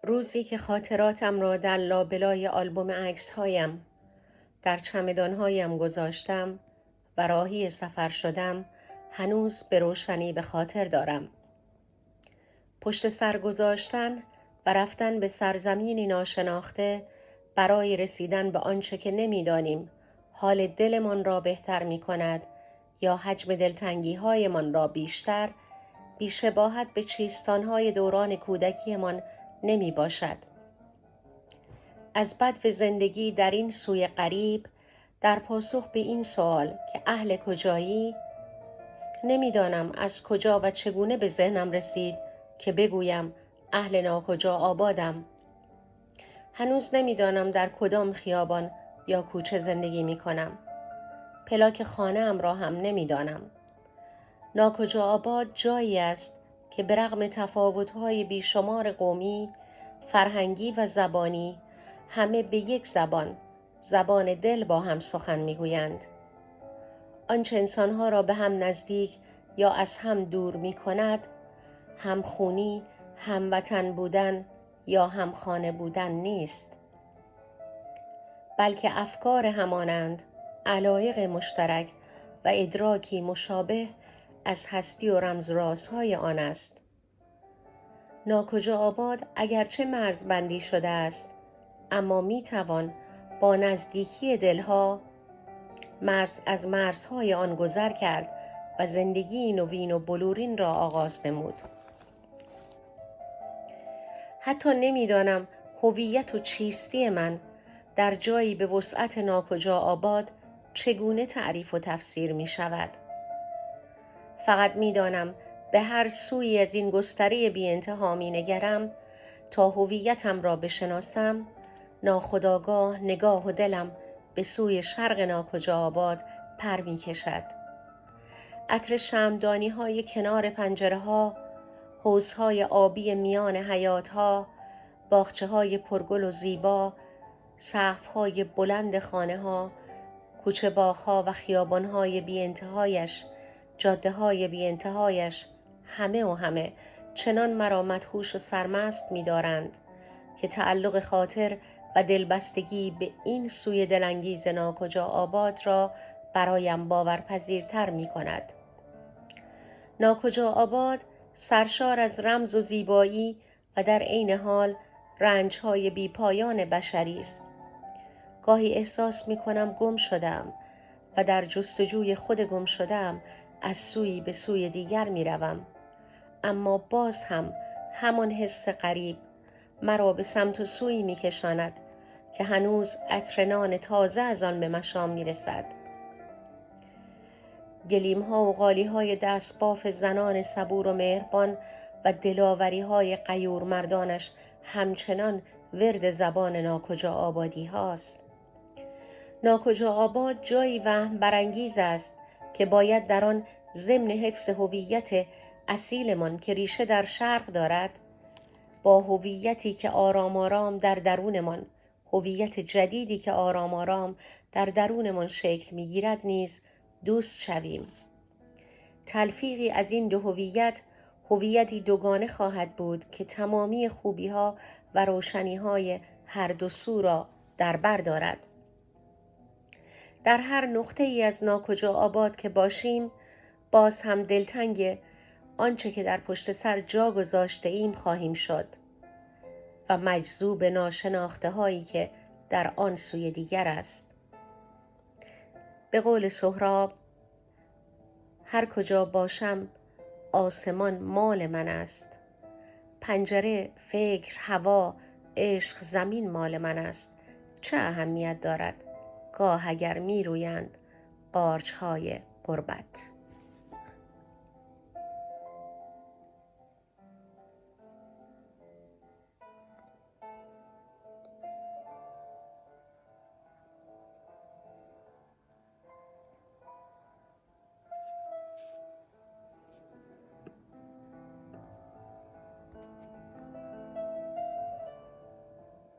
روزی که خاطراتم را در لابلای آلبوم عکس‌هایم در چمدان‌هایم گذاشتم و راهی سفر شدم، هنوز به روشنی به خاطر دارم. پشت سر گذاشتن و رفتن به سرزمینی ناشناخته برای رسیدن به آنچه که نمی‌دانیم حال دلمان را بهتر می‌کند یا حجم دلتنگی‌هایمان را بی‌شباهت به چیستان‌های دوران کودکیمان نمی باشد. از بدو زندگی در این سوی غریب، در پاسخ به این سوال که اهل کجایی، نمیدانم از کجا و چگونه به ذهنم رسید که بگویم اهل ناکجا آبادم. هنوز نمیدانم در کدام خیابان یا کوچه زندگی می کنم. پلاک خانه ام را هم نمیدانم. ناکجا آباد جایی است که به رغم تفاوت‌های بیشمار قومی، فرهنگی و زبانی همه به یک زبان دل با هم سخن میگویند. آنچه انسانها را به هم نزدیک یا از هم دور می کند، همخونی، هموطن بودن یا همخانه بودن نیست، بلکه افکار همانند، علایق مشترک و ادراکی مشابه از هستی و رمز و رازهای آن است. ناکجا آباد اگرچه مرزبندی شده است، اما می توان با نزدیکی دلها از مرزهای آن گذر کرد و زندگی نوین و بلورین را آغاز نمود. حتی نمیدانم هویت و چیستی من در جایی به وسعت ناکجا آباد چگونه تعریف و تفسیر می شود. فقط میدانم به هر سوی از این گستره بی انتها می نگرم تا هویتم را بشناسم، ناخودآگاه نگاه و دلم به سوی شرق ناکجا آباد پر می کشد. عطر شمعدانی های کنار پنجره ها، حوضهای آبی میان حیاط ها، باغچه های پرگل و زیبا، سقف های بلند خانه ها، کوچه باغ ها و خیابان های بی انتهایش، جاده های بی انتهایش، همه چنان مرا مدهوش و سرمست می دارند که تعلق خاطر و دلبستگی به این سوی دلانگیز ناکجا آباد را برایم باورپذیرتر می کند. ناکجا آباد سرشار از رمز و زیبایی و در عین حال رنج‌های بی‌پایان بشری است. گاهی احساس می کنم گم شدم و در جستجوی خود گم شدم از سوی به سوی دیگر می روم. اما باز هم همان حس غریب مرا به سمت و سوی می کشاند که هنوز عطر نان تازه از آن به مشام می رسد. گلیم ها و غالی های دست باف زنان صبور و مهربان و دلاوری های غیور مردانش همچنان ورد زبان ناکجا آبادی هاست. ناکجا آباد جایی وهم برانگیز است که باید در آن ضمن حفظ هویت اصیلمان که ریشه در شرق دارد، با هویتی که آرام آرام در درونمان، هویت جدیدی که آرام آرام در درونمان شکل می‌گیرد نیز دوست شویم. تلفیقی از این دو هویتی دوگانه خواهد بود که تمامی خوبی‌ها و روشنی‌های هر دو سو را در بر دارد. در هر نقطه‌ای از ناکجا آباد که باشیم، باز هم دلتنگ آنچه که در پشت سر جا گذاشته ایم خواهیم شد و مجذوب ناشناخته هایی که در آن سوی دیگر است. به قول سهراب، هر کجا باشم آسمان مال من است، پنجره، فکر، هوا، عشق، زمین مال من است. چه اهمیت دارد گاه اگر می رویند قارچ‌های غربت.